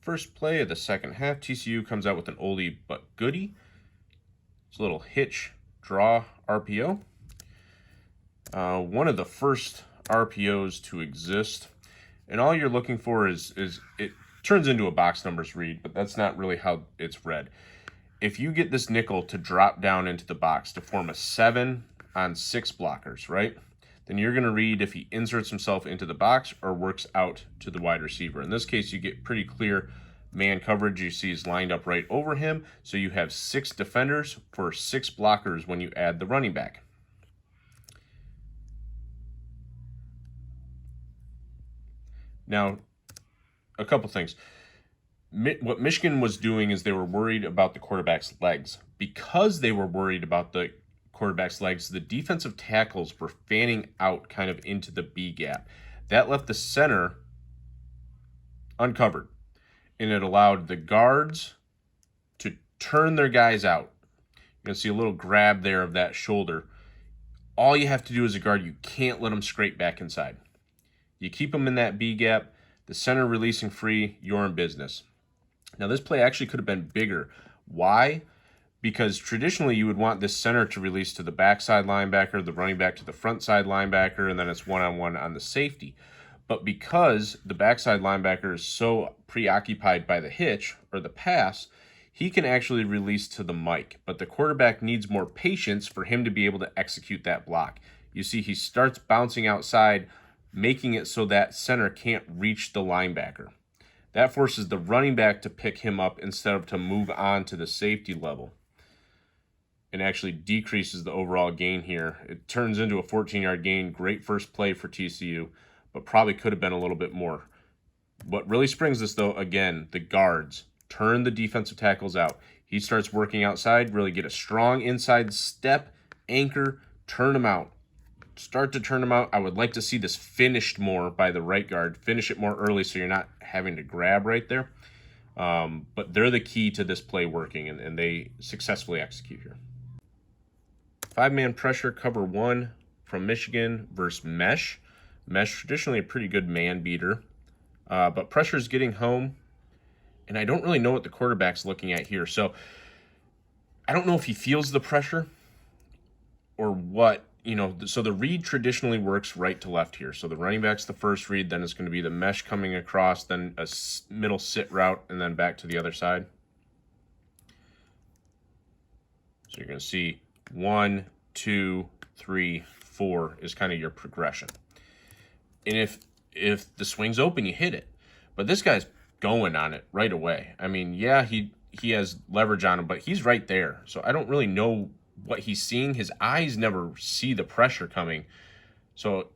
First play of the second half, TCU comes out with an oldie but goodie. It's a little hitch draw RPO. One of the first RPOs to exist. And all you're looking for is it turns into a box numbers read, but that's not really how it's read. If you get this nickel to drop down into the box to form a 7 on 6 blockers, right? Then you're going to read if he inserts himself into the box or works out to the wide receiver. In this case, you get pretty clear man coverage. You see he's lined up right over him. So you have 6 defenders for 6 blockers when you add the running back. Now, a couple things. What Michigan was doing is they were worried about the quarterback's legs. Because they were worried about the quarterback's legs, the defensive tackles were fanning out kind of into the B gap. That left the center uncovered, and it allowed the guards to turn their guys out. You can see a little grab there of that shoulder. All you have to do as a guard, you can't let them scrape back inside. You keep them in that B gap, the center releasing free, you're in business. Now this play actually could have been bigger. Why? Because traditionally you would want this center to release to the backside linebacker, the running back to the front side linebacker, and then it's one-on-one on the safety. But because the backside linebacker is so preoccupied by the hitch or the pass, he can actually release to the mic. But the quarterback needs more patience for him to be able to execute that block. You see he starts bouncing outside, making it so that center can't reach the linebacker. That forces the running back to pick him up instead of to move on to the safety level. It actually decreases the overall gain here. It turns into a 14-yard gain. Great first play for TCU, but probably could have been a little bit more. What really springs this, though, again, the guards turn the defensive tackles out. He starts working outside, really get a strong inside step, anchor, turn them out. Start to turn them out. I would like to see this finished more by the right guard. Finish it more early so you're not having to grab right there. But they're the key to this play working, and they successfully execute here. 5-man pressure, cover 1 from Michigan versus mesh. Mesh, traditionally a pretty good man beater. But pressure is getting home, and I don't really know what the quarterback's looking at here. So I don't know if he feels the pressure or what. So the read traditionally works right to left here. So the running back's the first read, then it's going to be the mesh coming across, then a middle sit route, and then back to the other side. So you're going to see 1, 2, 3, 4 is kind of your progression. And if the swing's open, you hit it. But this guy's going on it right away. I mean, yeah, he has leverage on him, but he's right there. So I don't really know what he's seeing. His eyes never see the pressure coming. So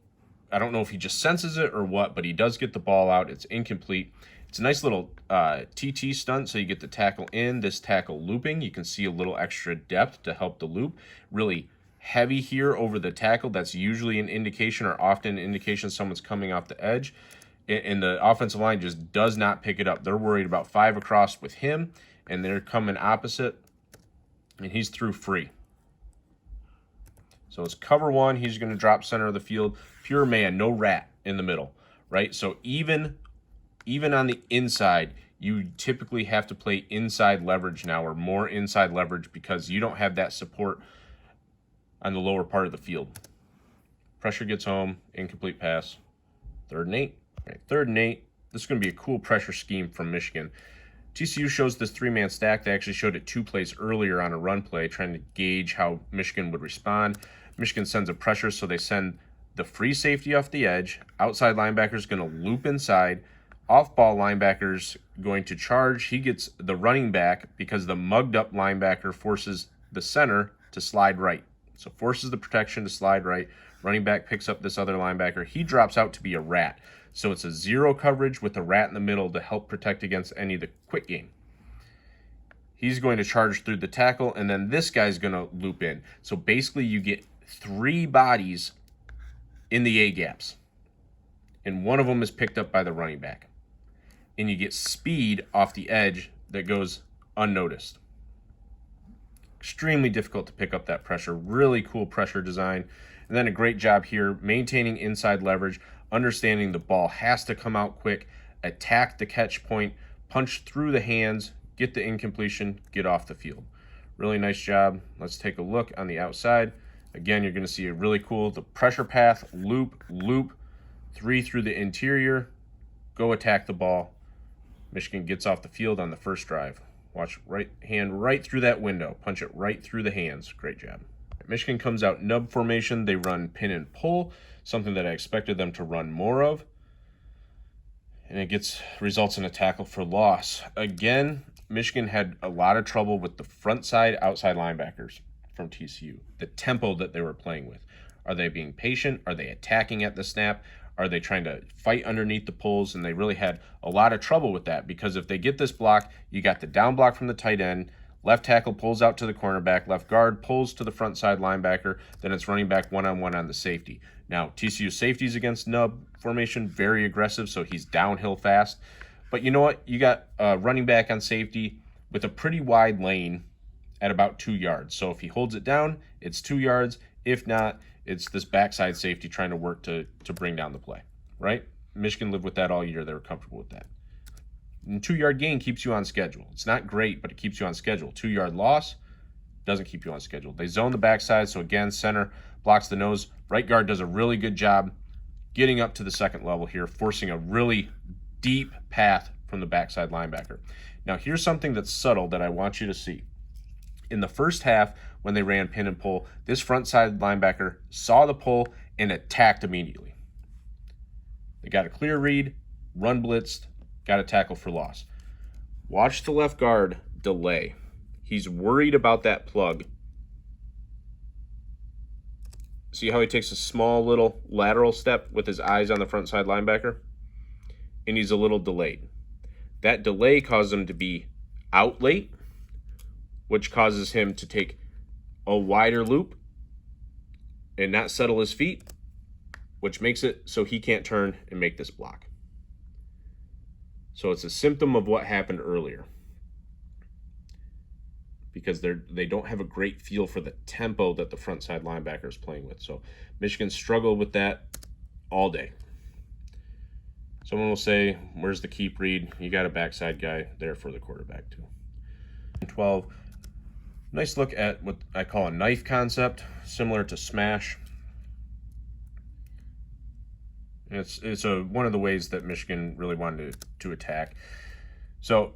I don't know if he just senses it or what, but he does get the ball out. It's incomplete. It's a nice little TT stunt, so you get the tackle in, this tackle looping. You can see a little extra depth to help the loop. Really heavy here over the tackle. That's usually an indication or often an indication someone's coming off the edge. And the offensive line just does not pick it up. They're worried about 5 across with him, and they're coming opposite, and he's through free. So it's cover 1. He's going to drop center of the field. Pure man, no rat in the middle, right? So even on the inside, you typically have to play inside leverage now, or more inside leverage, because you don't have that support on the lower part of the field. Pressure gets home, incomplete pass. 3rd and 8. Right, 3rd and 8. This is going to be a cool pressure scheme from Michigan. TCU shows this 3-man stack. They actually showed it 2 plays earlier on a run play, trying to gauge how Michigan would respond. Michigan sends a pressure, so they send the free safety off the edge. Outside linebacker's going to loop inside. Off-ball linebacker's going to charge. He gets the running back because the mugged-up linebacker forces the center to slide right. So forces the protection to slide right. Running back picks up this other linebacker. He drops out to be a rat. So it's a 0 coverage with a rat in the middle to help protect against any of the quick game. He's going to charge through the tackle, and then this guy's going to loop in. So basically you get 3 bodies in the A-gaps, and one of them is picked up by the running back. And you get speed off the edge that goes unnoticed. Extremely difficult to pick up that pressure. Really cool pressure design. And then a great job here maintaining inside leverage, understanding the ball has to come out quick, attack the catch point, punch through the hands, get the incompletion, get off the field. Really nice job. Let's take a look on the outside. Again, you're going to see a really cool, the pressure path, loop, loop, 3 through the interior, go attack the ball. Michigan gets off the field on the first drive. Watch, right hand right through that window. Punch it right through the hands. Great job. Michigan comes out nub formation. They run pin and pull, something that I expected them to run more of. And it results in a tackle for loss. Again, Michigan had a lot of trouble with the front side, outside linebackers from TCU. The tempo that they were playing with. Are they being patient? Are they attacking at the snap? Are they trying to fight underneath the pulls? And they really had a lot of trouble with that, because if they get this block, you got the down block from the tight end, left tackle pulls out to the cornerback, left guard pulls to the front side linebacker, then it's running back one-on-one on the safety. Now, TCU safeties against nub formation, very aggressive, so he's downhill fast. But you know what? You got a running back on safety with a pretty wide lane at about 2 yards. So if he holds it down, it's 2 yards. If not, it's this backside safety trying to work to bring down the play, right? Michigan lived with that all year. They were comfortable with that. And 2-yard gain keeps you on schedule. It's not great, but it keeps you on schedule. 2-yard loss doesn't keep you on schedule. They zone the backside, so again, center blocks the nose. Right guard does a really good job getting up to the second level here, forcing a really deep path from the backside linebacker. Now, here's something that's subtle that I want you to see. In the first half, when they ran pin and pull, this front side linebacker saw the pull and attacked immediately. They got a clear read, run blitzed, got a tackle for loss. Watch the left guard delay. He's worried about that plug. See how he takes a small little lateral step with his eyes on the front side linebacker? And he's a little delayed. That delay caused him to be out late, which causes him to take a wider loop and not settle his feet, which makes it so he can't turn and make this block. So it's a symptom of what happened earlier, because they don't have a great feel for the tempo that the front side linebacker is playing with. So Michigan struggled with that all day. Someone will say, where's the keep read? You got a backside guy there for the quarterback too. 12. Nice look at what I call a knife concept, similar to smash. It's one of the ways that Michigan really wanted to attack. So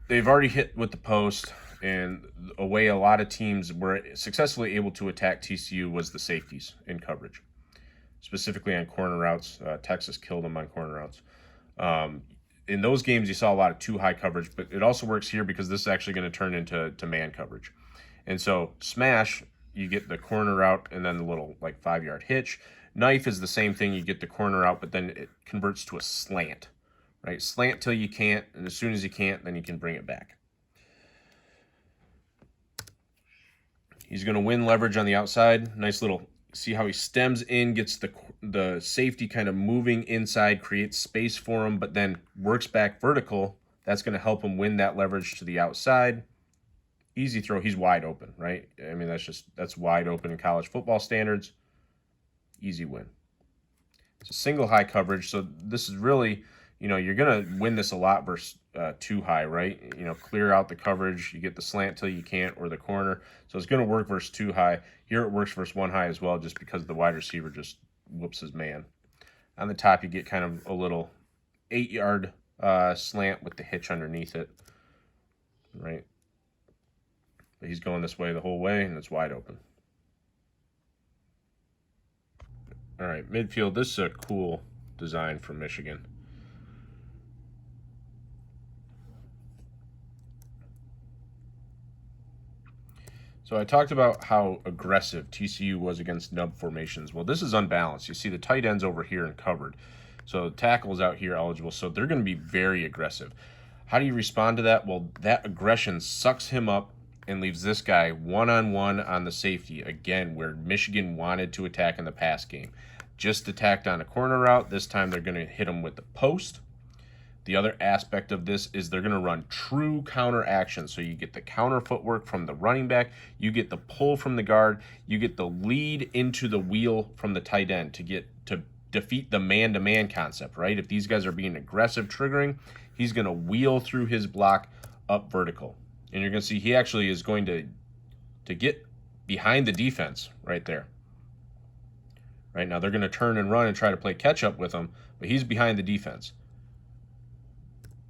they've already hit with the post, and a way a lot of teams were successfully able to attack TCU was the safeties in coverage, specifically on corner routes. Texas killed them on corner routes. In those games, you saw a lot of too high coverage, but it also works here because this is actually going to turn into man coverage. And so smash, you get the corner out and then the little 5-yard hitch. Knife is the same thing. You get the corner out, but then it converts to a slant, right? Slant till you can't, and as soon as you can't, then you can bring it back. He's going to win leverage on the outside. Nice little, see how he stems in, gets the safety kind of moving inside, creates space for him, but then works back vertical. That's going to help him win that leverage to the outside. Easy throw. He's wide open, right? I mean, that's wide open in college football standards. Easy win. It's a single high coverage, so this is really, you're going to win this a lot versus too high, right? Clear out the coverage. You get the slant till you can't, or the corner. So it's going to work versus too high. Here it works versus 1 high as well, just because the wide receiver just whoops his man. On the top, you get kind of a little 8-yard slant with the hitch underneath it, right? But he's going this way the whole way, and it's wide open. All right, midfield. This is a cool design from Michigan. So I talked about how aggressive TCU was against nub formations. Well, this is unbalanced. You see the tight ends over here and covered. So tackles out here eligible. So they're going to be very aggressive. How do you respond to that? Well, that aggression sucks him up and leaves this guy one-on-one on the safety, again, where Michigan wanted to attack in the pass game. Just attacked on a corner route. This time they're going to hit him with the post. The other aspect of this is they're going to run true counter action. So you get the counter footwork from the running back, you get the pull from the guard, you get the lead into the wheel from the tight end to defeat the man-to-man concept, right? If these guys are being aggressive triggering, he's going to wheel through his block up vertical. And you're going to see he actually is going to get behind the defense right there. Right now, they're going to turn and run and try to play catch-up with him, but he's behind the defense.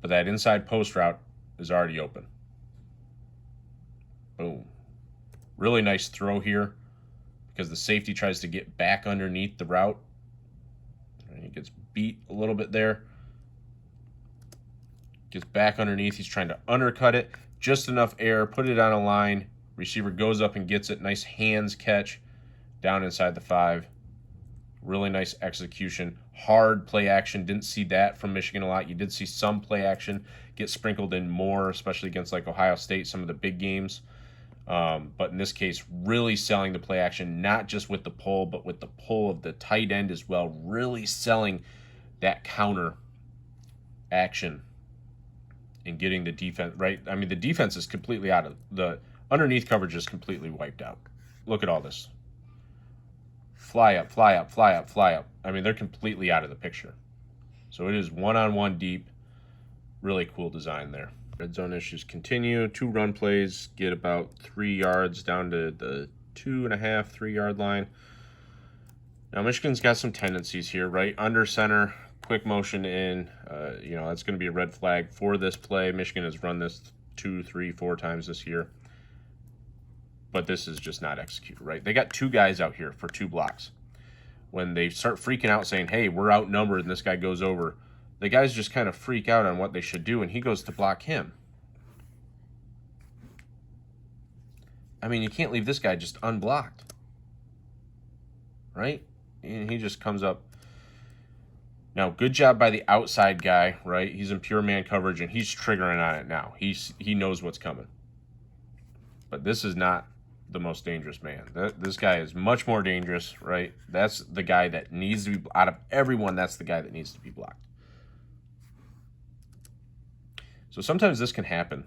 But that inside post route is already open. Boom. Really nice throw here because the safety tries to get back underneath the route. And he gets beat a little bit there. Gets back underneath. He's trying to undercut it. Just enough air. Put it on a line. Receiver goes up and gets it. Nice hands catch down inside the 5. Really nice execution. Hard play action. Didn't see that from Michigan a lot. You did see some play action get sprinkled in more, especially against like Ohio State, some of the big games. But in this case, really selling the play action, not just with the pull, but with the pull of the tight end as well. Really selling that counter action and getting the defense right. I mean, the defense is completely out of the underneath coverage is completely wiped out. Look at all this. Fly up, fly up, fly up, fly up. I mean, they're completely out of the picture. So it is one-on-one deep. Really cool design there. Red zone issues continue. 2 run plays get about 3 yards down to the 2.5, 3 yard line. Now Michigan's got some tendencies here, right? Under center, quick motion in. That's going to be a red flag for this play. Michigan has run this 2, 3, 4 times this year. But this is just not executed, right? They got 2 guys out here for 2 blocks. When they start freaking out saying, hey, we're outnumbered, and this guy goes over, the guys just kind of freak out on what they should do, and he goes to block him. I mean, you can't leave this guy just unblocked, right? And he just comes up. Now, good job by the outside guy, right? He's in pure man coverage, and he's triggering on it now. He knows what's coming. But this is not the most dangerous man. This guy is much more dangerous, right? That's the guy that needs to be, out of everyone, that's the guy that needs to be blocked. So sometimes this can happen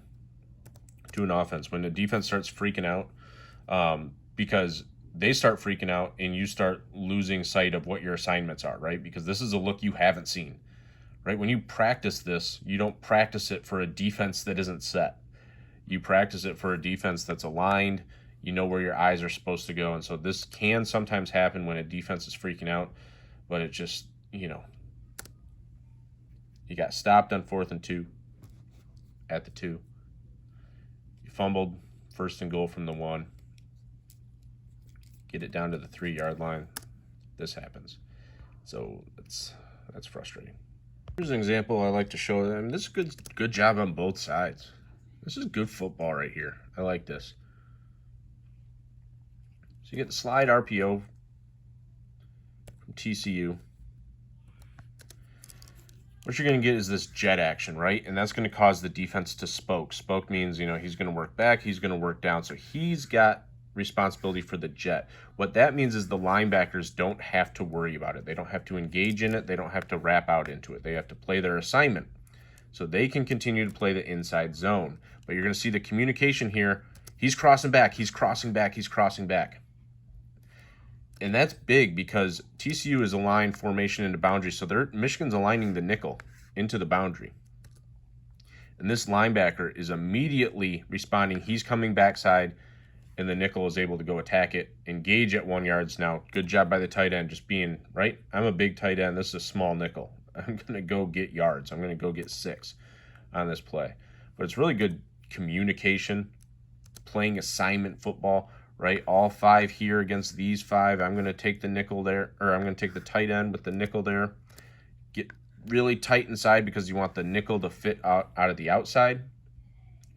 to an offense when the defense starts freaking out because they start freaking out and you start losing sight of what your assignments are, right? Because this is a look you haven't seen, right? When you practice this, you don't practice it for a defense that isn't set. You practice it for a defense that's aligned. You know where your eyes are supposed to go. And so this can sometimes happen when a defense is freaking out, but it just, you got stopped on 4th and 2 at the 2. You fumbled 1st and goal from the 1. Get it down to the 3 yard line. This happens. So that's frustrating. Here's an example I like to show. I mean, this is good job on both sides. This is good football right here. I like this. So you get the slide RPO from TCU. What you're going to get is this jet action, right? And that's going to cause the defense to spoke. Spoke means, he's going to work back, he's going to work down. So he's got responsibility for the jet. What that means is the linebackers don't have to worry about it. They don't have to engage in it. They don't have to wrap out into it. They have to play their assignment. So they can continue to play the inside zone. But you're going to see the communication here. He's crossing back, he's crossing back, he's crossing back. And that's big because TCU is aligned formation into boundary. So Michigan's aligning the nickel into the boundary. And this linebacker is immediately responding. He's coming backside, and the nickel is able to go attack it. Engage at 1 yard. Now, good job by the tight end just being, right? I'm a big tight end. This is a small nickel. I'm going to go get yards. I'm going to go get 6 on this play. But it's really good communication, playing assignment football, right? All 5 here against these 5. I'm going to take the nickel there, or I'm going to take the tight end with the nickel there. Get really tight inside because you want the nickel to fit out of the outside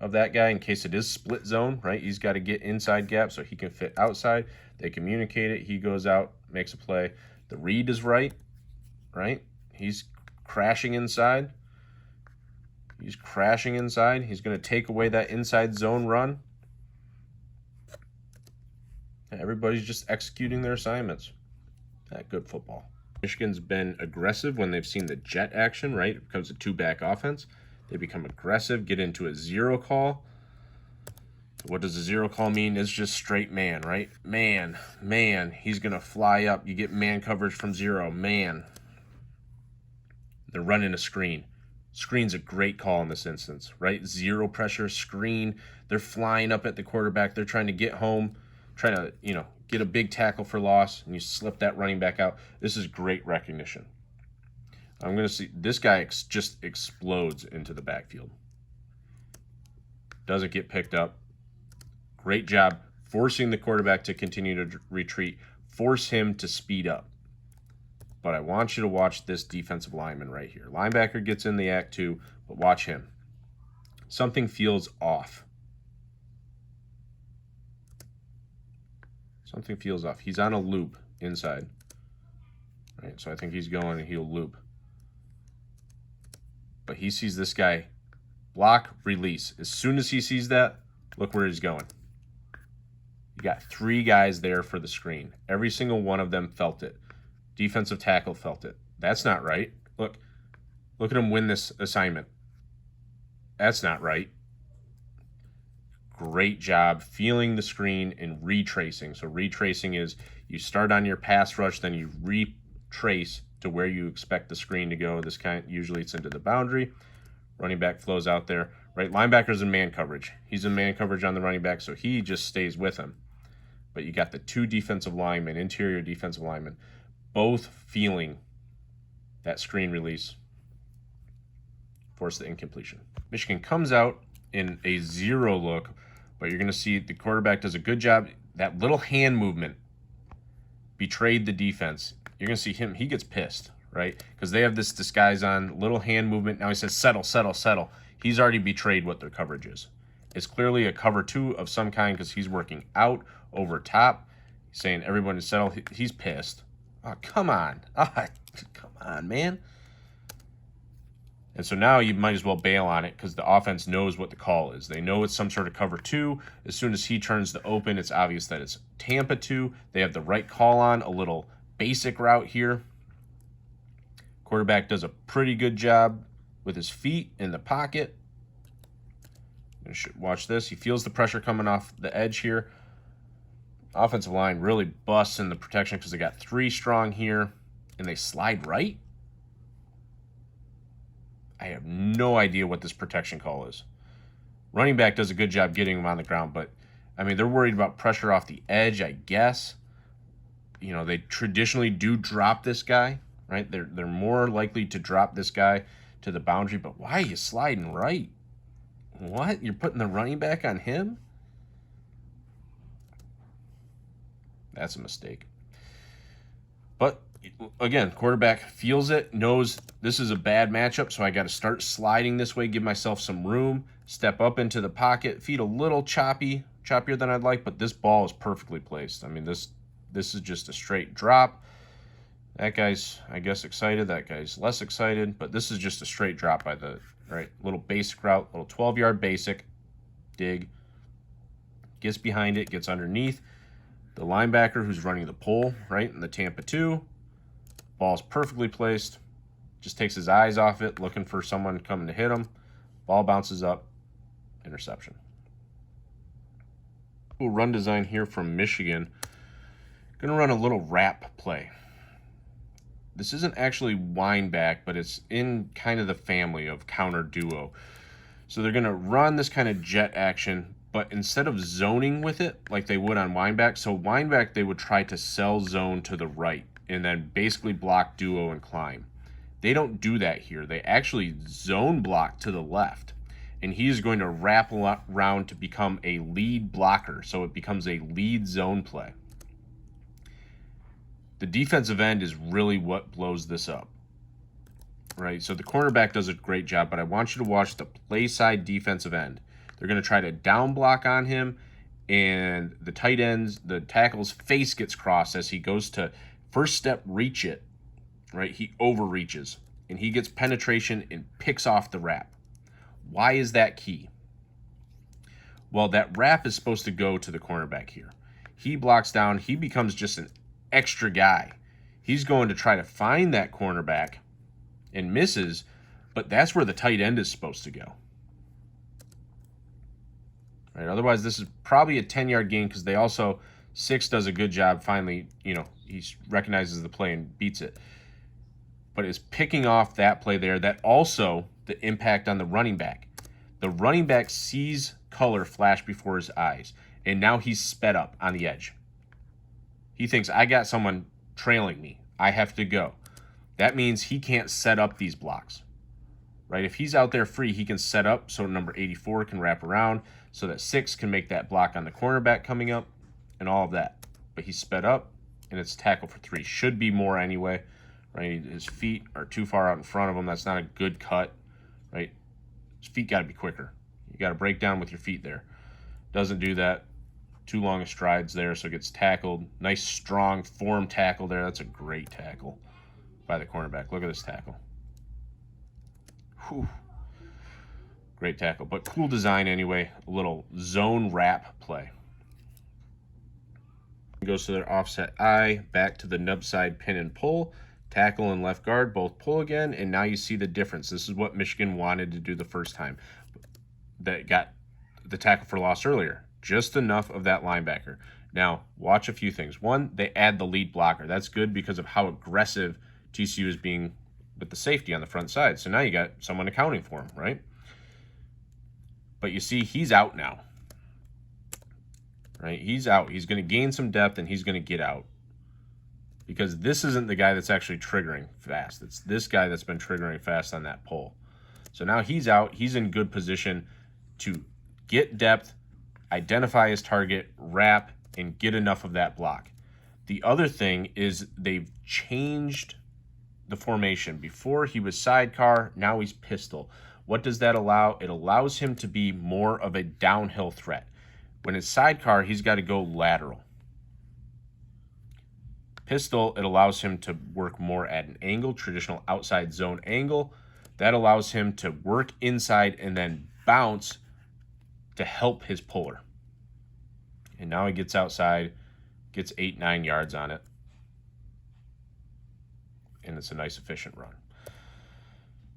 of that guy in case it is split zone, right? He's got to get inside gap so he can fit outside. They communicate it. He goes out, makes a play. The read is right? He's crashing inside. He's crashing inside. He's going to take away that inside zone run. Everybody's just executing their assignments. Good football. Michigan's been aggressive when they've seen the jet action, right? It becomes a 2-back offense. They become aggressive, get into a 0 call. What does a zero call mean? It's just straight man, right? Man, he's going to fly up. You get man coverage from zero, man. They're running a screen. Screen's a great call in this instance, right? Zero pressure, screen. They're flying up at the quarterback. They're trying to get home, trying to, get a big tackle for loss, and you slip that running back out. This is great recognition. I'm going to see this guy just explodes into the backfield. Doesn't get picked up. Great job forcing the quarterback to continue to retreat. Force him to speed up. But I want you to watch this defensive lineman right here. Linebacker gets in the act too, but watch him. Something feels off. Something feels off. He's on a loop inside. Right, so I think he's going and he'll loop. But he sees this guy block, release. As soon as he sees that, look where he's going. You got 3 guys there for the screen. Every single one of them felt it. Defensive tackle felt it. That's not right. Look at him win this assignment. That's not right. Great job feeling the screen and retracing. So retracing is you start on your pass rush, then you retrace to where you expect the screen to go. This kind, usually it's into the boundary. Running back flows out there. Right, linebacker's in man coverage. He's in man coverage on the running back, so he just stays with him. But you got the 2 defensive linemen, interior defensive linemen, both feeling that screen release, force the incompletion. Michigan comes out in a zero look, but you're going to see the quarterback does a good job. That little hand movement betrayed the defense. You're going to see him, he gets pissed, right? Because they have this disguise on, little hand movement. Now he says, settle, settle, settle. He's already betrayed what their coverage is. It's clearly a cover 2 of some kind because he's working out over top. He's saying everyone is settled. He's pissed. Oh, come on. Oh, come on, man. And so now you might as well bail on it because the offense knows what the call is. They know it's some sort of cover 2. As soon as he turns to open, it's obvious that it's Tampa 2. They have the right call on, a little basic route here. Quarterback does a pretty good job with his feet in the pocket. Watch this. He feels the pressure coming off the edge here. Offensive line really busts in the protection because they got 3 strong here, and they slide right. I have no idea what this protection call is. Running back does a good job getting him on the ground, but, I mean, they're worried about pressure off the edge, I guess. They traditionally do drop this guy, right? They're more likely to drop this guy to the boundary, but why are you sliding right? What? You're putting the running back on him? That's a mistake. But, again, quarterback feels it, knows this is a bad matchup, so I got to start sliding this way, give myself some room, step up into the pocket, feet a little choppier than I'd like, but this ball is perfectly placed. I mean, this is just a straight drop. That guy's, I guess, excited. That guy's less excited, but this is just a straight drop by the, right, little basic route, little 12-yard basic, dig, gets behind it, gets underneath. The linebacker who's running the pull, right, in the Tampa 2. Ball's perfectly placed. Just takes his eyes off it, looking for someone coming to hit him. Ball bounces up. Interception. Cool run design here from Michigan. Going to run a little wrap play. This isn't actually wind back, but it's in kind of the family of counter duo. So they're going to run this kind of jet action, but instead of zoning with it like they would on wind back, so wind back they would try to sell zone to the right and then basically block duo and climb. They don't do that here. They actually zone block to the left, and he's going to wrap around to become a lead blocker, so it becomes a lead zone play. The defensive end is really what blows this up, right? So the cornerback does a great job, but I want you to watch the play side defensive end. They're going to try to down block on him, and the tight ends, the tackle's face gets crossed as he goes to first step reach it, right? He overreaches, and he gets penetration and picks off the wrap. Why is that key? Well, that wrap is supposed to go to the cornerback here. He blocks down. He becomes just an extra guy. He's going to try to find that cornerback and misses, but that's where the tight end is supposed to go. Right? Otherwise, this is probably a 10-yard gain because they also, 6 does a good job finally, he recognizes the play and beats it. But it's picking off that play there. That also the impact on the running back. The running back sees color flash before his eyes, and now he's sped up on the edge. He thinks, I got someone trailing me. I have to go. That means he can't set up these blocks. Right? If he's out there free, he can set up so number 84 can wrap around so that 6 can make that block on the cornerback coming up and all of that. But he's sped up, and it's tackle for 3. Should be more anyway. Right? His feet are too far out in front of him. That's not a good cut. Right? His feet got to be quicker. You got to break down with your feet there. Doesn't do that. Too long of strides there, so it gets tackled. Nice, strong form tackle there. That's a great tackle by the cornerback. Look at this tackle. Whew. Great tackle, but cool design anyway. A little zone wrap play. Goes to their offset eye, back to the nub side pin and pull. Tackle and left guard both pull again, and now you see the difference. This is what Michigan wanted to do the first time. That got the tackle for loss earlier. Just enough of that linebacker. Now, watch a few things. One, they add the lead blocker. That's good because of how aggressive TCU is being with the safety on the front side. So now you got someone accounting for him, right? But you see, he's out now. Right? He's out. He's going to gain some depth, and he's going to get out. Because this isn't the guy that's actually triggering fast. It's this guy that's been triggering fast on that pull. So now he's out. He's in good position to get depth, identify his target, wrap, and get enough of that block. The other thing is they've changed the formation. Before he was sidecar, now he's pistol. What does that allow? It allows him to be more of a downhill threat. When it's sidecar, he's got to go lateral. Pistol, it allows him to work more at an angle, traditional outside zone angle. That allows him to work inside and then bounce to help his puller. And now he gets outside, gets 8-9 yards on it. And it's a nice efficient run.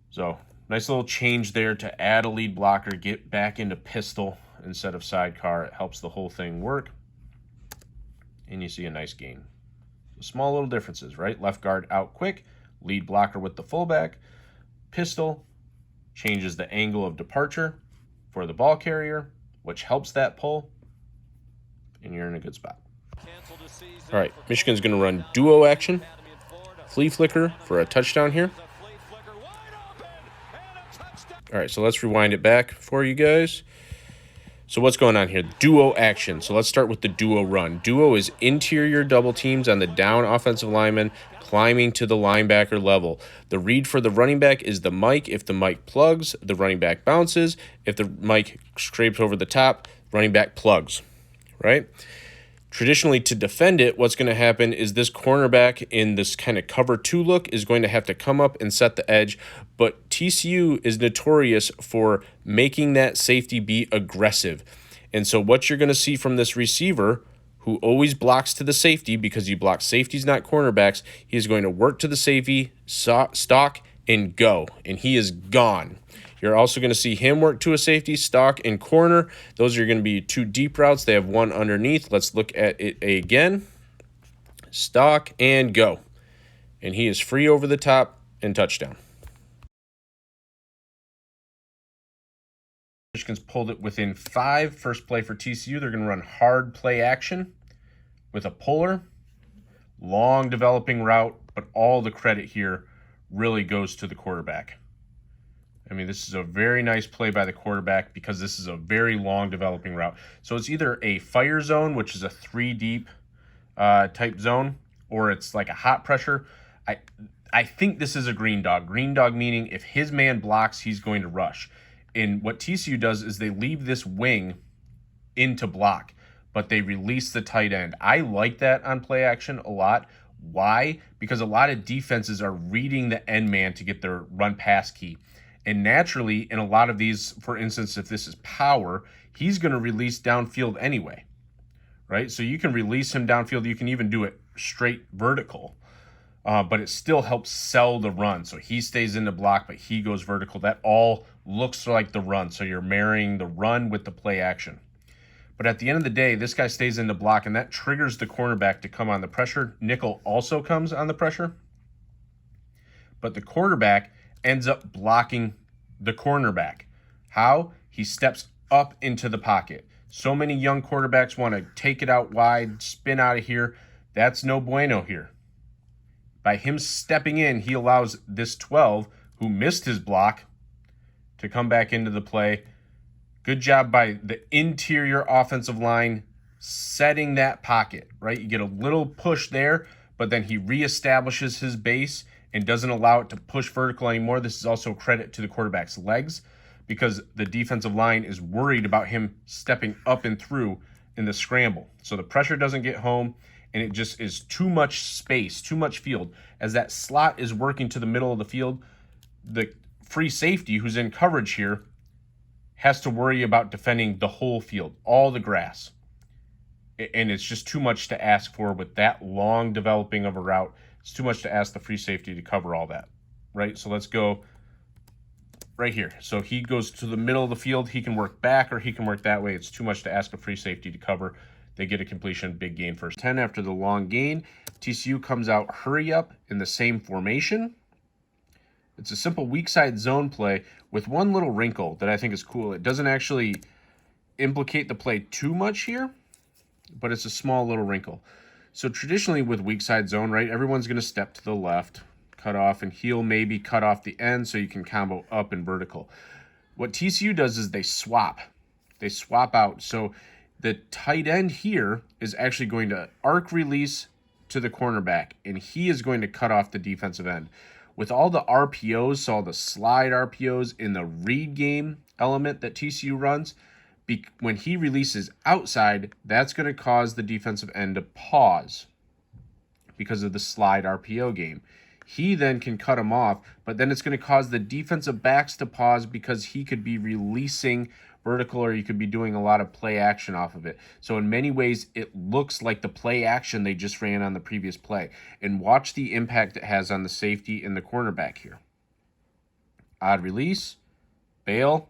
So, nice little change there to add a lead blocker, get back into pistol instead of sidecar. It helps the whole thing work. And you see a nice gain. So small little differences, right? Left guard out quick, lead blocker with the fullback. Pistol changes the angle of departure for the ball carrier, which helps that pull, and you're in a good spot. All right, Michigan's going to run duo action, flea flicker for a touchdown here. All right, so let's rewind it back for you guys. So what's going on here? Duo action. So let's start with the duo run. Duo is interior double teams on the down offensive lineman climbing to the linebacker level. The read for the running back is the mic. If the mic plugs, the running back bounces. If the mic scrapes over the top, running back plugs, right? Traditionally, to defend it, what's going to happen is this cornerback in this kind of cover 2 look is going to have to come up and set the edge. But TCU is notorious for making that safety be aggressive. And so what you're going to see from this receiver, who always blocks to the safety because you block safeties, not cornerbacks, he's going to work to the safety, stalk, and go. And he is gone. You're also going to see him work to a safety, stalk, and corner. Those are going to be 2 deep routes. They have 1 underneath. Let's look at it again. Stalk and go. And he is free over the top and touchdown. Michigan's pulled it within 5. First play for TCU. They're going to run hard play action with a puller. Long developing route, but all the credit here really goes to the quarterback. I mean, this is a very nice play by the quarterback because this is a very long developing route. So it's either a fire zone, which is a 3 deep type zone, or it's like a hot pressure. I think this is a green dog. Green dog meaning if his man blocks, he's going to rush. And what TCU does is they leave this wing into block, but they release the tight end. I like that on play action a lot. Why? Because a lot of defenses are reading the end man to get their run pass key. And naturally, in a lot of these, for instance, if this is power, he's going to release downfield anyway, right? So you can release him downfield. You can even do it straight vertical, but it still helps sell the run. So he stays in the block, but he goes vertical. That all looks like the run. So you're marrying the run with the play action. But at the end of the day, this guy stays in the block, and that triggers the cornerback to come on the pressure. Nickel also comes on the pressure. But the quarterback ends up blocking the cornerback. How? He steps up into the pocket. So many young quarterbacks want to take it out wide, spin out of here. That's no bueno here. By him stepping in, he allows this 12, who missed his block, to come back into the play. Good job by the interior offensive line setting that pocket, right? You get a little push there, but then he reestablishes his base and doesn't allow it to push vertical anymore. This is also credit to the quarterback's legs because the defensive line is worried about him stepping up and through in the scramble. So the pressure doesn't get home, and it just is too much space, too much field. As that slot is working to the middle of the field, the free safety who's in coverage here has to worry about defending the whole field, all the grass. And it's just too much to ask for with that long developing of a route. It's too much to ask the free safety to cover all that, right? So let's go right here. So he goes to the middle of the field. He can work back or he can work that way. It's too much to ask a free safety to cover. They get a completion, big gain first. 10 after the long gain. TCU comes out hurry up in the same formation. It's a simple weak side zone play with one little wrinkle that I think is cool. It doesn't actually implicate the play too much here, but it's a small little wrinkle. So traditionally with weak side zone, right, everyone's going to step to the left, cut off, and he'll maybe cut off the end so you can combo up and vertical. What TCU does is they swap. They swap out. So the tight end here is actually going to arc release to the cornerback, and he is going to cut off the defensive end. With all the RPOs, so all the slide RPOs in the read game element that TCU runs, when he releases outside, that's going to cause the defensive end to pause because of the slide RPO game. He then can cut him off, but then it's going to cause the defensive backs to pause because he could be releasing vertical or you could be doing a lot of play action off of it. So in many ways, it looks like the play action they just ran on the previous play. And watch the impact it has on the safety and the cornerback here. Odd release, bail,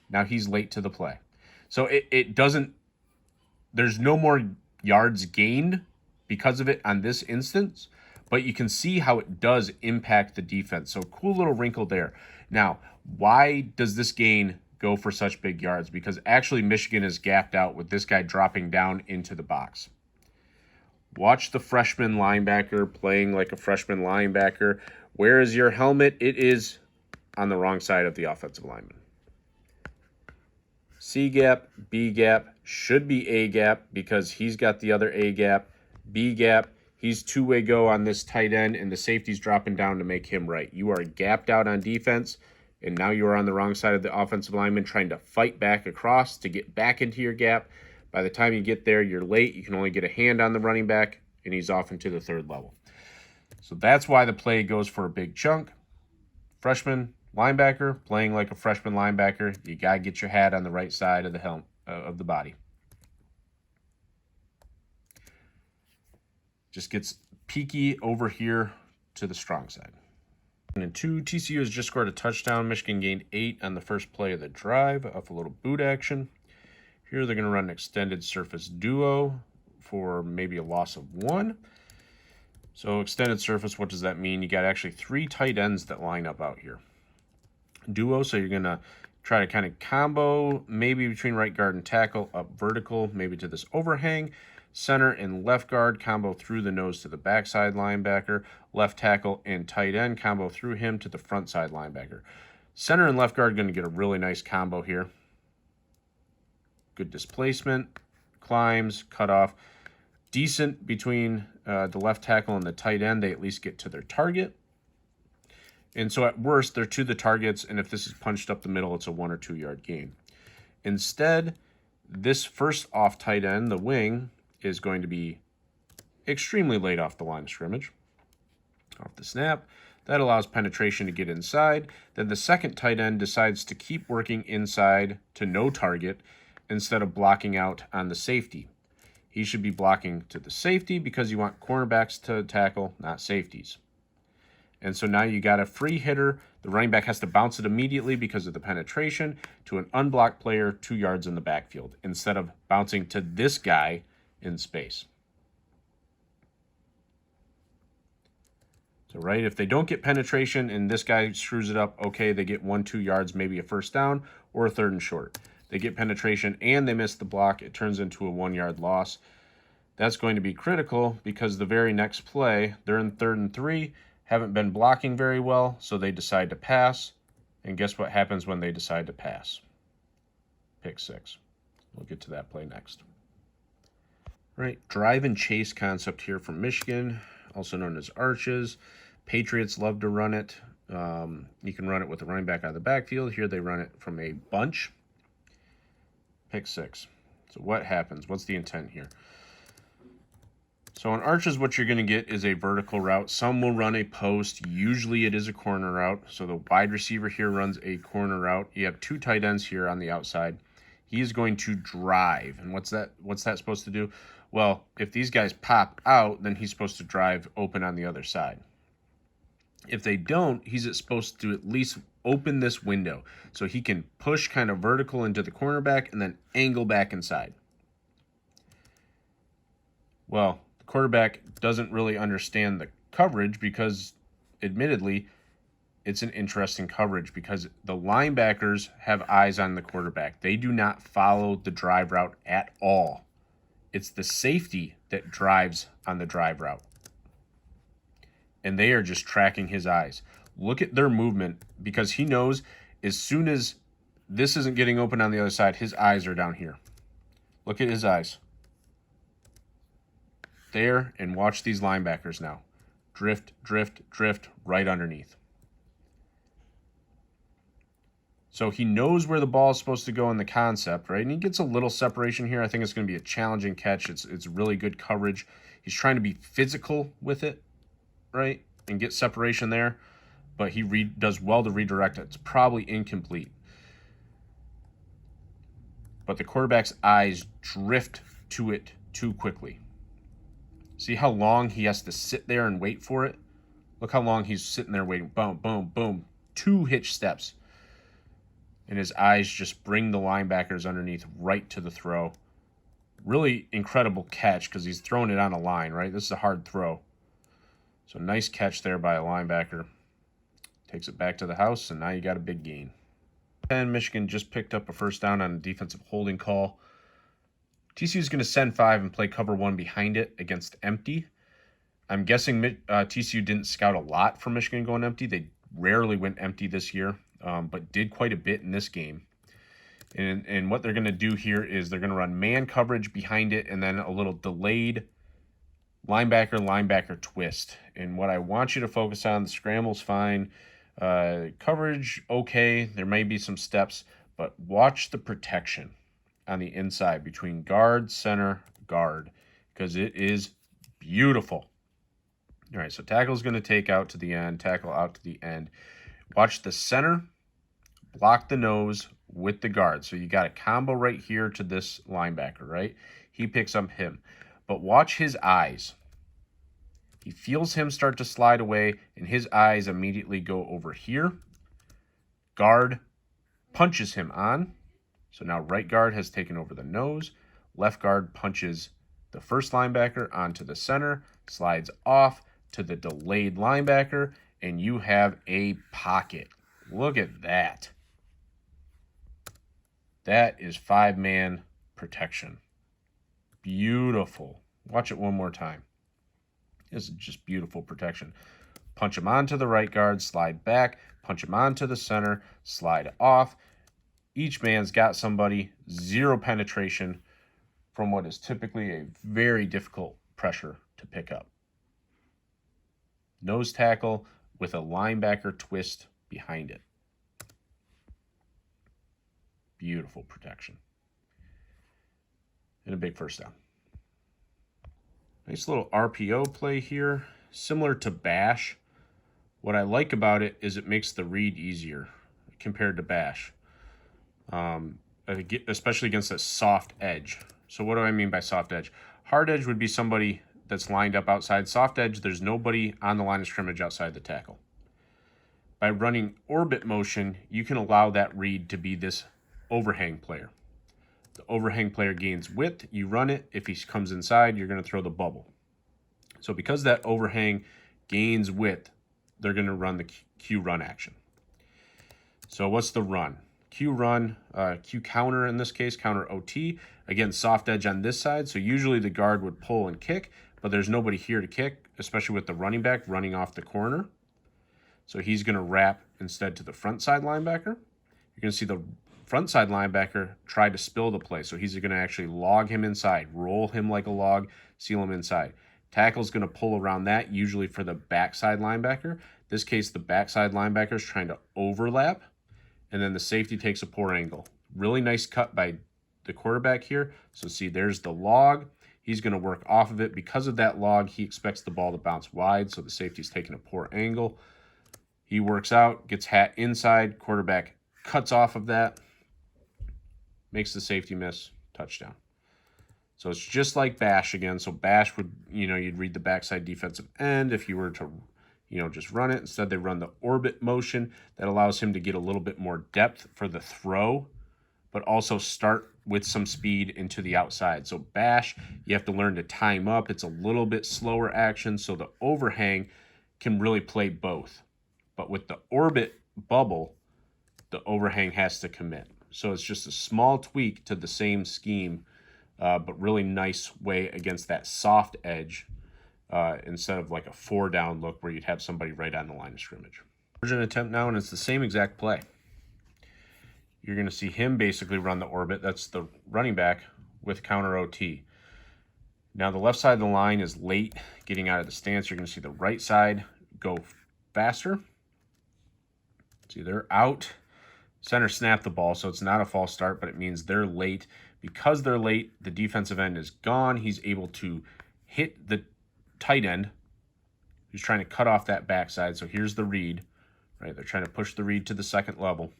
now he's late to the play. So it doesn't, there's no more yards gained because of it on this instance, but you can see how it does impact the defense. So cool little wrinkle there. Now, why does this gain go for such big yards? Because actually Michigan is gapped out with this guy dropping down into the box. Watch the freshman linebacker playing like a freshman linebacker. Where is your helmet? It is on the wrong side of the offensive lineman. C gap, B gap, should be A gap because he's got the other A gap. B gap, he's two-way go on this tight end, and the safety's dropping down to make him right. You are gapped out on defense, and now you are on the wrong side of the offensive lineman trying to fight back across to get back into your gap. By the time you get there, you're late. You can only get a hand on the running back, and he's off into the third level. So that's why the play goes for a big chunk. Freshman linebacker playing like a freshman linebacker. You got to get your hat on the right side of the helm of the body. Just gets peaky over here to the strong side. And in 2, TCU has just scored a touchdown. Michigan gained 8 on the first play of the drive off a little boot action. Here they're going to run an extended surface duo for maybe a loss of 1. So extended surface, what does that mean? You got actually 3 tight ends that line up out here. Duo, so you're going to try to kind of combo maybe between right guard and tackle, up vertical, maybe to this overhang. Center and left guard combo through the nose to the backside linebacker. Left tackle and tight end combo through him to the front side linebacker. Center and left guard going to get a really nice combo here. Good displacement, climbs, cutoff. Decent between the left tackle and the tight end. They at least get to their target. And so at worst, they're to the targets, and if this is punched up the middle, it's a 1 or 2 yard gain. Instead, this first off tight end, the wing, is going to be extremely late off the line of scrimmage. Off the snap. That allows penetration to get inside. Then the second tight end decides to keep working inside to no target instead of blocking out on the safety. He should be blocking to the safety because you want cornerbacks to tackle, not safeties. And so now you got a free hitter. The running back has to bounce it immediately because of the penetration to an unblocked player 2 yards in the backfield instead of bouncing to this guy in space. So, right, if they don't get penetration and this guy screws it up, okay, they get 1-2 yards, maybe a first down or a 3rd and short. They get penetration and they miss the block, it turns into a 1-yard loss. That's going to be critical because the very next play, they're in 3rd and 3, haven't been blocking very well, so they decide to pass. And guess what happens when they decide to pass? Pick 6. We'll get to that play next. Right, drive and chase concept here from Michigan, also known as arches. Patriots love to run it. You can run it with the running back out of the backfield. Here they run it from a bunch. Pick 6. So what happens? What's the intent here? So on arches, what you're going to get is a vertical route. Some will run a post. Usually it is a corner route. So the wide receiver here runs a corner route. You have 2 tight ends here on the outside. He is going to drive. And what's that supposed to do? Well, if these guys pop out, then he's supposed to drive open on the other side. If they don't, he's supposed to at least open this window so he can push kind of vertical into the cornerback and then angle back inside. Well, the quarterback doesn't really understand the coverage because, admittedly, it's an interesting coverage because the linebackers have eyes on the quarterback. They do not follow the drive route at all. It's the safety that drives on the drive route. And they are just tracking his eyes. Look at their movement because he knows as soon as this isn't getting open on the other side, his eyes are down here. Look at his eyes. There, and watch these linebackers now. Drift, drift, drift, right underneath. So he knows where the ball is supposed to go in the concept, right? And he gets a little separation here. I think it's going to be a challenging catch. It's really good coverage. He's trying to be physical with it, right? And get separation there. But he does well to redirect it. It's probably incomplete. But the quarterback's eyes drift to it too quickly. See how long he has to sit there and wait for it? Look how long he's sitting there waiting. Boom, boom, boom. 2 hitch steps. And his eyes just bring the linebackers underneath right to the throw. Really incredible catch because he's throwing it on a line, right? This is a hard throw. So nice catch there by a linebacker. Takes it back to the house, and now you got a big gain. And Michigan just picked up a first down on a defensive holding call. TCU is going to send 5 and play cover 1 behind it against empty. I'm guessing TCU didn't scout a lot for Michigan going empty. They rarely went empty this year, but did quite a bit in this game. And what they're going to do here is they're going to run man coverage behind it and then a little delayed linebacker twist. And what I want you to focus on, the scramble's fine. Coverage, okay. There may be some steps, but watch the protection on the inside between guard, center, guard, because it is beautiful. All right, so tackle is going to take out to the end, tackle out to the end. Watch the center block the nose with the guard. So you got a combo right here to this linebacker, right? He picks up him. But watch his eyes. He feels him start to slide away, and his eyes immediately go over here. Guard punches him on. So now right guard has taken over the nose. Left guard punches the first linebacker onto the center, slides off to the delayed linebacker, and you have a pocket. Look at that. That is 5-man protection. Beautiful. Watch it one more time. This is just beautiful protection. Punch him onto the right guard, slide back, punch him onto the center, slide off. Each man's got somebody, 0 penetration from what is typically a very difficult pressure to pick up. Nose tackle with a linebacker twist behind it. Beautiful protection. And a big first down. Nice little RPO play here, similar to Bash. What I like about it is it makes the read easier compared to Bash, especially against a soft edge. So what do I mean by soft edge? Hard edge would be somebody that's lined up outside. Soft edge, there's nobody on the line of scrimmage outside the tackle. by running orbit motion, you can allow that read to be this overhang player. The overhang player gains width, you run it. If he comes inside, you're going to throw the bubble. So because that overhang gains width, they're going to run the Q run action. So what's the run? Q run, Q counter in this case, counter OT. Again, soft edge on this side. So usually the guard would pull and kick, but there's nobody here to kick, especially with the running back running off the corner. So he's going to wrap instead to the front side linebacker. You're going to see the front side linebacker try to spill the play. So he's going to actually log him inside, roll him like a log, seal him inside. Tackle's going to pull around that, usually for the backside linebacker. In this case, the backside linebacker is trying to overlap, and then the safety takes a poor angle. Really nice cut by the quarterback here. So see, there's the log. He's going to work off of it. Because of that log, he expects the ball to bounce wide, so the safety's taking a poor angle. He works out, gets hat inside, quarterback cuts off of that, makes the safety miss, touchdown. So it's just like bash again. So bash would, you'd read the backside defensive end if you were to, just run it. Instead, they run the orbit motion that allows him to get a little bit more depth for the throw, but also start with some speed into the outside. So bash, you have to learn to time up. It's a little bit slower action, so the overhang can really play both. But with the orbit bubble, the overhang has to commit. So it's just a small tweak to the same scheme, but really nice way against that soft edge instead of like a 4-down look where you'd have somebody right on the line of scrimmage. Conversion attempt now, and it's the same exact play. You're going to see him basically run the orbit. That's the running back with counter OT. Now the left side of the line is late getting out of the stance. You're going to see the right side go faster. See, they're out. Center snapped the ball, so it's not a false start, but it means they're late. Because they're late, the defensive end is gone. He's able to hit the tight end who's trying to cut off that backside. So here's the read, right? They're trying to push the read to the second level.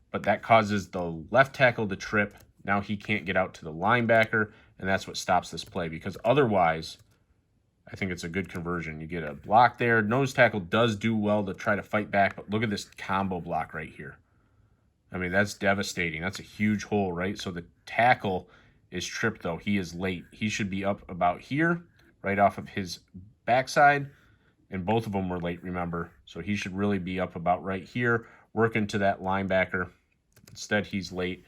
But that causes the left tackle to trip. Now he can't get out to the linebacker, and that's what stops this play. Because otherwise, I think it's a good conversion. You get a block there. Nose tackle does do well to try to fight back, but look at this combo block right here. I mean, that's devastating. That's a huge hole, right? So the tackle is tripped, though. He is late. He should be up about here, right off of his backside, and both of them were late, remember. So he should really be up about right here, working to that linebacker. Instead, he's late.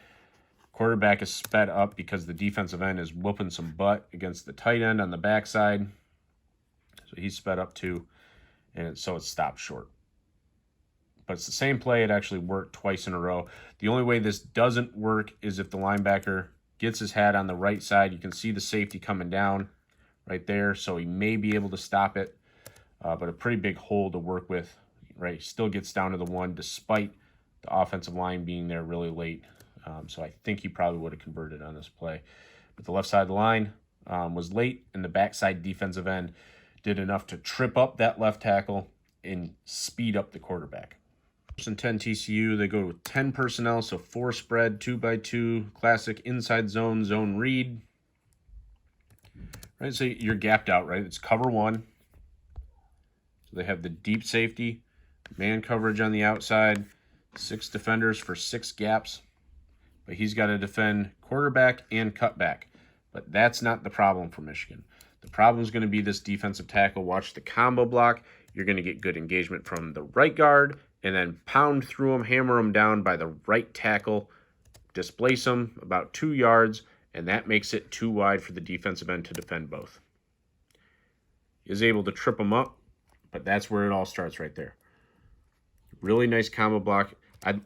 Quarterback is sped up because the defensive end is whooping some butt against the tight end on the backside. So he's sped up too, and so it's stopped short. But it's the same play. It actually worked twice in a row. The only way this doesn't work is if the linebacker gets his hat on the right side. You can see the safety coming down right there, so he may be able to stop it, but a pretty big hole to work with, right? He still gets down to the one despite the offensive line being there really late. So I think he probably would have converted on this play. But the left side of the line was late, and the backside defensive end did enough to trip up that left tackle and speed up the quarterback. 1st and 10 TCU, they go with 10 personnel, so 4 spread, 2x2, classic inside zone read. Right, so you're gapped out, right? It's cover 1. So they have the deep safety, man coverage on the outside, 6 defenders for 6 gaps. But he's got to defend quarterback and cutback. But that's not the problem for Michigan. The problem is going to be this defensive tackle. Watch the combo block. You're going to get good engagement from the right guard, and then pound through him, hammer him down by the right tackle, displace him about 2 yards, and that makes it too wide for the defensive end to defend both. He is able to trip him up, but that's where it all starts right there. Really nice combo block.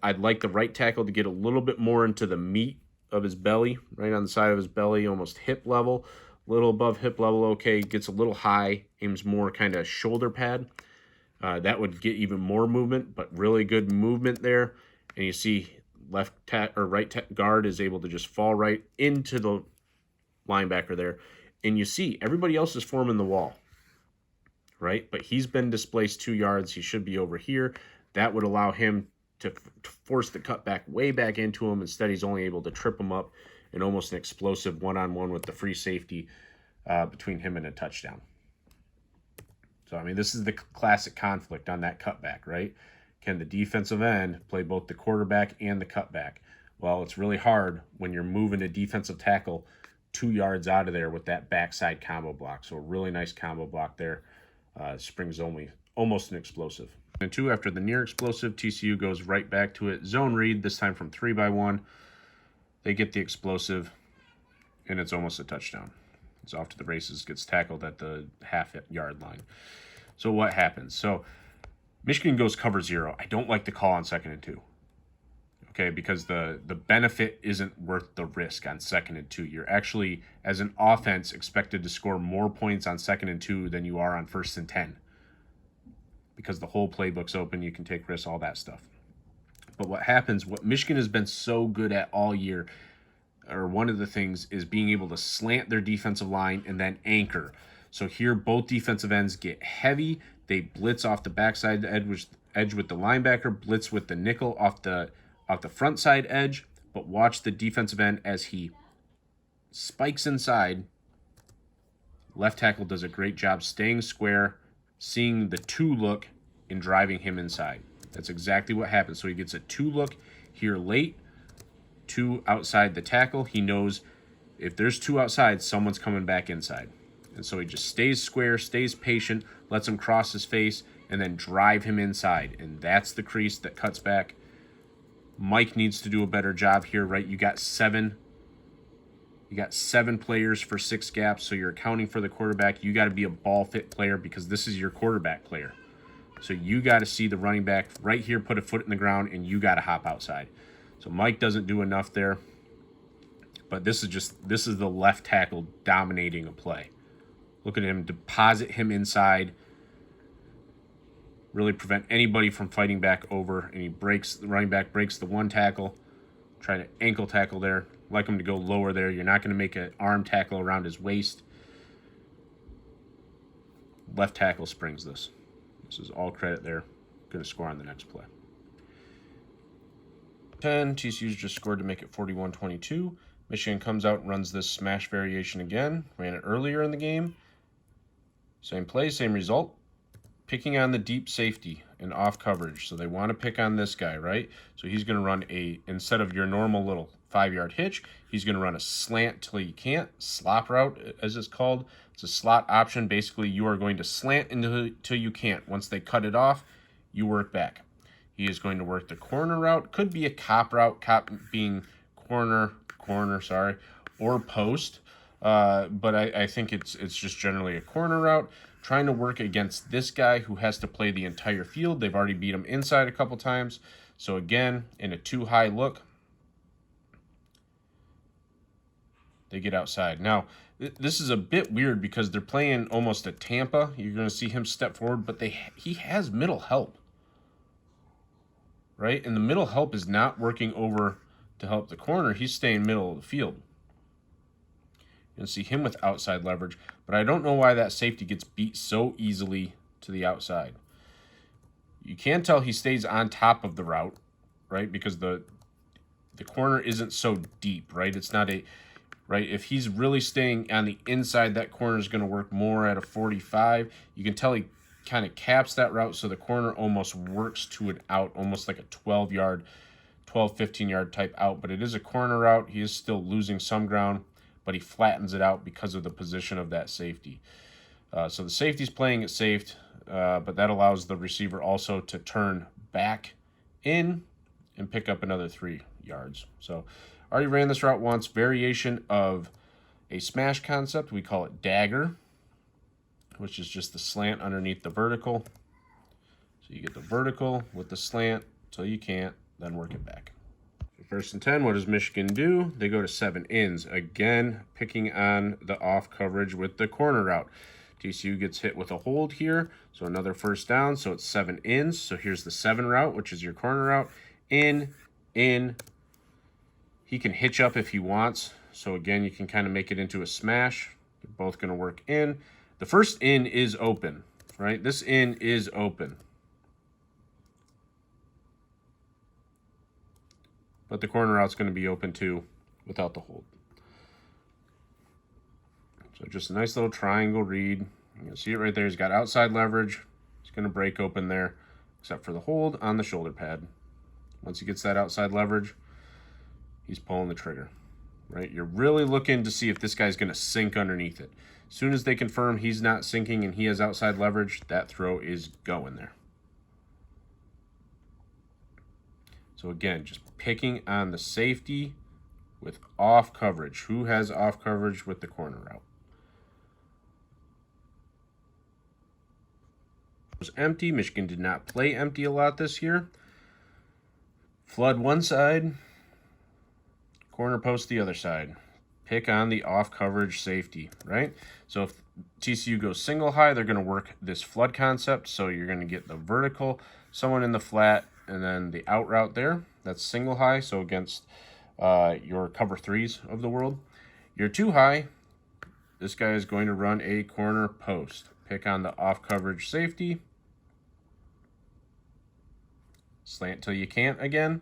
I'd like the right tackle to get a little bit more into the meat of his belly, right on the side of his belly, almost hip level, a little above hip level, okay, gets a little high, aims more kind of shoulder pad. That would get even more movement, but really good movement there. And you see right guard is able to just fall right into the linebacker there. And you see everybody else is forming the wall, right? But he's been displaced 2 yards. He should be over here. That would allow him to force the cutback way back into him. Instead, he's only able to trip him up in almost an explosive one-on-one with the free safety between him and a touchdown. So, I mean, this is the classic conflict on that cutback, right? can the defensive end play both the quarterback and the cutback? Well, it's really hard when you're moving a defensive tackle 2 yards out of there with that backside combo block. So a really nice combo block there. Spring's almost an explosive. And 2, after the near explosive, TCU goes right back to it. Zone read, this time from 3-by-1. They get the explosive, and it's almost a touchdown. It's off to the races, gets tackled at the half-yard line. So what happens? So Michigan goes cover 0. I don't like the call on 2nd and 2. Okay, because the benefit isn't worth the risk on 2nd and 2. You're actually, as an offense, expected to score more points on 2nd and 2 than you are on 1st and 10. Because the whole playbook's open, you can take risks, all that stuff. But what happens, what Michigan has been so good at all year, or one of the things, is being able to slant their defensive line and then anchor. So here, both defensive ends get heavy. They blitz off the backside edge with the linebacker, blitz with the nickel off the front side edge, but watch the defensive end as he spikes inside. Left tackle does a great job staying square, seeing the 2 look, and driving him inside. That's exactly what happens. So he gets a 2 look here late, 2 outside the tackle. He knows if there's 2 outside, someone's coming back inside. And so he just stays square, stays patient, lets him cross his face, and then drive him inside. And that's the crease that cuts back. Mike needs to do a better job here, right? You got 7 players for 6 gaps, so you're accounting for the quarterback. You got to be a ball fit player because this is your quarterback player. So you got to see the running back right here put a foot in the ground, and you got to hop outside. So Mike doesn't do enough there. But this is the left tackle dominating a play. Look at him deposit him inside. Really prevent anybody from fighting back over, and the running back breaks the 1 tackle. Try to ankle tackle there. Like him to go lower there. You're not going to make an arm tackle around his waist. Left tackle springs this. This is all credit there. Going to score on the next play. 10, TCU's just scored to make it 41-22. Michigan comes out and runs this smash variation again. Ran it earlier in the game. Same play, same result. Picking on the deep safety and off coverage. So they want to pick on this guy, right? So he's going to run instead of your normal little 5-yard hitch, he's going to run a slant till you can't. Slop route, as it's called. It's a slot option. Basically, you are going to slant until you can't. Once they cut it off, you work back. He is going to work the corner route. Could be a cop route, cop being corner, or post. But I think it's just generally a corner route. Trying to work against this guy who has to play the entire field. They've already beat him inside a couple times. So again, in a too high look, they get outside. Now, this is a bit weird because they're playing almost at Tampa. You're going to see him step forward, but he has middle help, right? And the middle help is not working over to help the corner. He's staying middle of the field. You'll see him with outside leverage, but I don't know why that safety gets beat so easily to the outside. You can tell he stays on top of the route, right? Because the corner isn't so deep, right? It's not right? If he's really staying on the inside, that corner is going to work more at a 45. You can tell he kind of caps that route, so the corner almost works to an out, almost like a 12, 15-yard type out. But it is a corner route. He is still losing some ground, but he flattens it out because of the position of that safety. So the safety's playing it safe, but that allows the receiver also to turn back in and pick up another 3 yards. So already ran this route once. Variation of a smash concept. We call it dagger, which is just the slant underneath the vertical. So you get the vertical with the slant till you can't, then work it back. 1st and 10, what does Michigan do? They go to 7 ins. Again, picking on the off coverage with the corner route. TCU gets hit with a hold here, so another 1st down, so it's 7 ins. So here's the 7 route, which is your corner route. In. He can hitch up if he wants. So again, you can kind of make it into a smash. They're both going to work in. The 1st in is open, right? This in is open. But the corner route's going to be open too without the hold. So just a nice little triangle read. You can see it right there. He's got outside leverage. He's going to break open there. except for the hold on the shoulder pad. Once he gets that outside leverage, he's pulling the trigger, right? You're really looking to see if this guy's going to sink underneath it. As soon as they confirm he's not sinking and he has outside leverage, that throw is going there. So again, just picking on the safety with off coverage. Who has off coverage with the corner route? It was empty. Michigan did not play empty a lot this year. Flood one side, corner post the other side. Pick on the off coverage safety, right? So if TCU goes single high, they're going to work this flood concept. So you're going to get the vertical, someone in the flat, and then the out route there. That's single high. So against your cover threes of the world. You're too high. This guy is going to run a corner post. Pick on the off coverage safety. Slant till you can't again.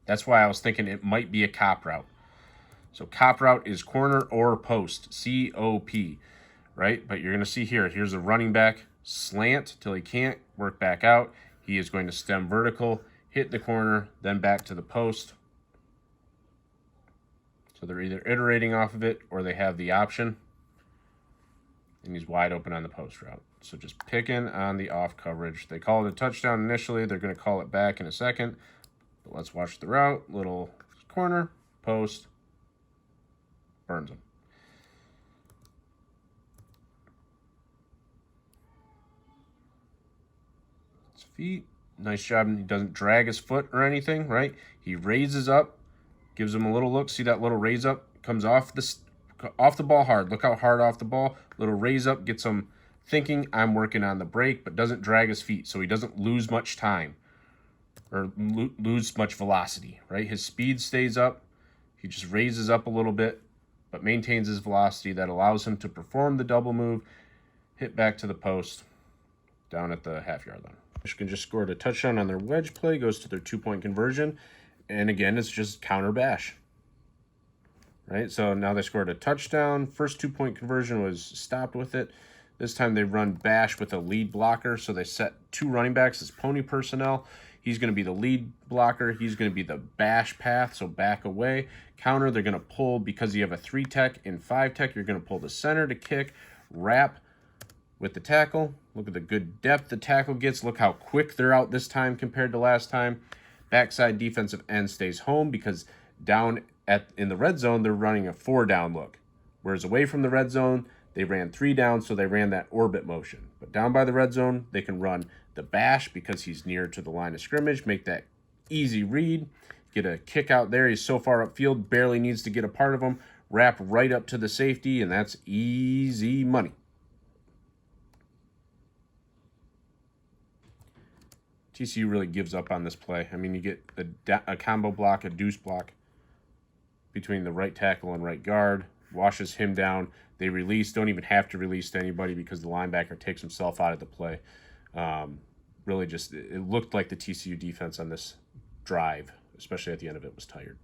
That's why I was thinking it might be a cop route. So cop route is corner or post, C-O-P, right? But you're going to see here, here's a running back, slant till he can't, work back out. He is going to stem vertical, hit the corner, then back to the post. So they're either iterating off of it or they have the option. And he's wide open on the post route. So just picking on the off coverage. They call it a touchdown initially. They're going to call it back in a second. But let's watch the route. Little corner, post, burns him. His feet. Nice job. He doesn't drag his foot or anything, right? He raises up, gives him a little look. See that little raise up? Comes off the ball hard. Look how hard off the ball. Little raise up gets him thinking I'm working on the break, but doesn't drag his feet, so he doesn't lose much time or lose much velocity, right? His speed stays up. He just raises up a little bit, but maintains his velocity that allows him to perform the double move, hit back to the post, down at the half-yard line. Michigan just scored a touchdown on their wedge play, goes to their two-point conversion, and again, it's just counter bash. Right, so now they scored a touchdown. First two-point conversion was stopped with it. This time they run bash with a lead blocker, so they set two running backs as pony personnel. He's going to be the lead blocker. He's going to be the bash path, so back away. Counter, they're going to pull, because you have a 3-tech and 5-tech, you're going to pull the center to kick, wrap with the tackle. Look at the good depth the tackle gets. Look how quick they're out this time compared to last time. Backside defensive end stays home because down in the red zone, they're running a 4-down look. Whereas away from the red zone, they ran 3 down, so they ran that orbit motion. But down by the red zone, they can run the bash because he's near to the line of scrimmage, make that easy read, get a kick out there. He's so far upfield, barely needs to get a part of him, wrap right up to the safety, and that's easy money. TCU really gives up on this play. I mean, you get a combo block, a deuce block between the right tackle and right guard, washes him down. They release, don't even have to release to anybody because the linebacker takes himself out of the play. Really just, it looked like the TCU defense on this drive, especially at the end of it, was tired.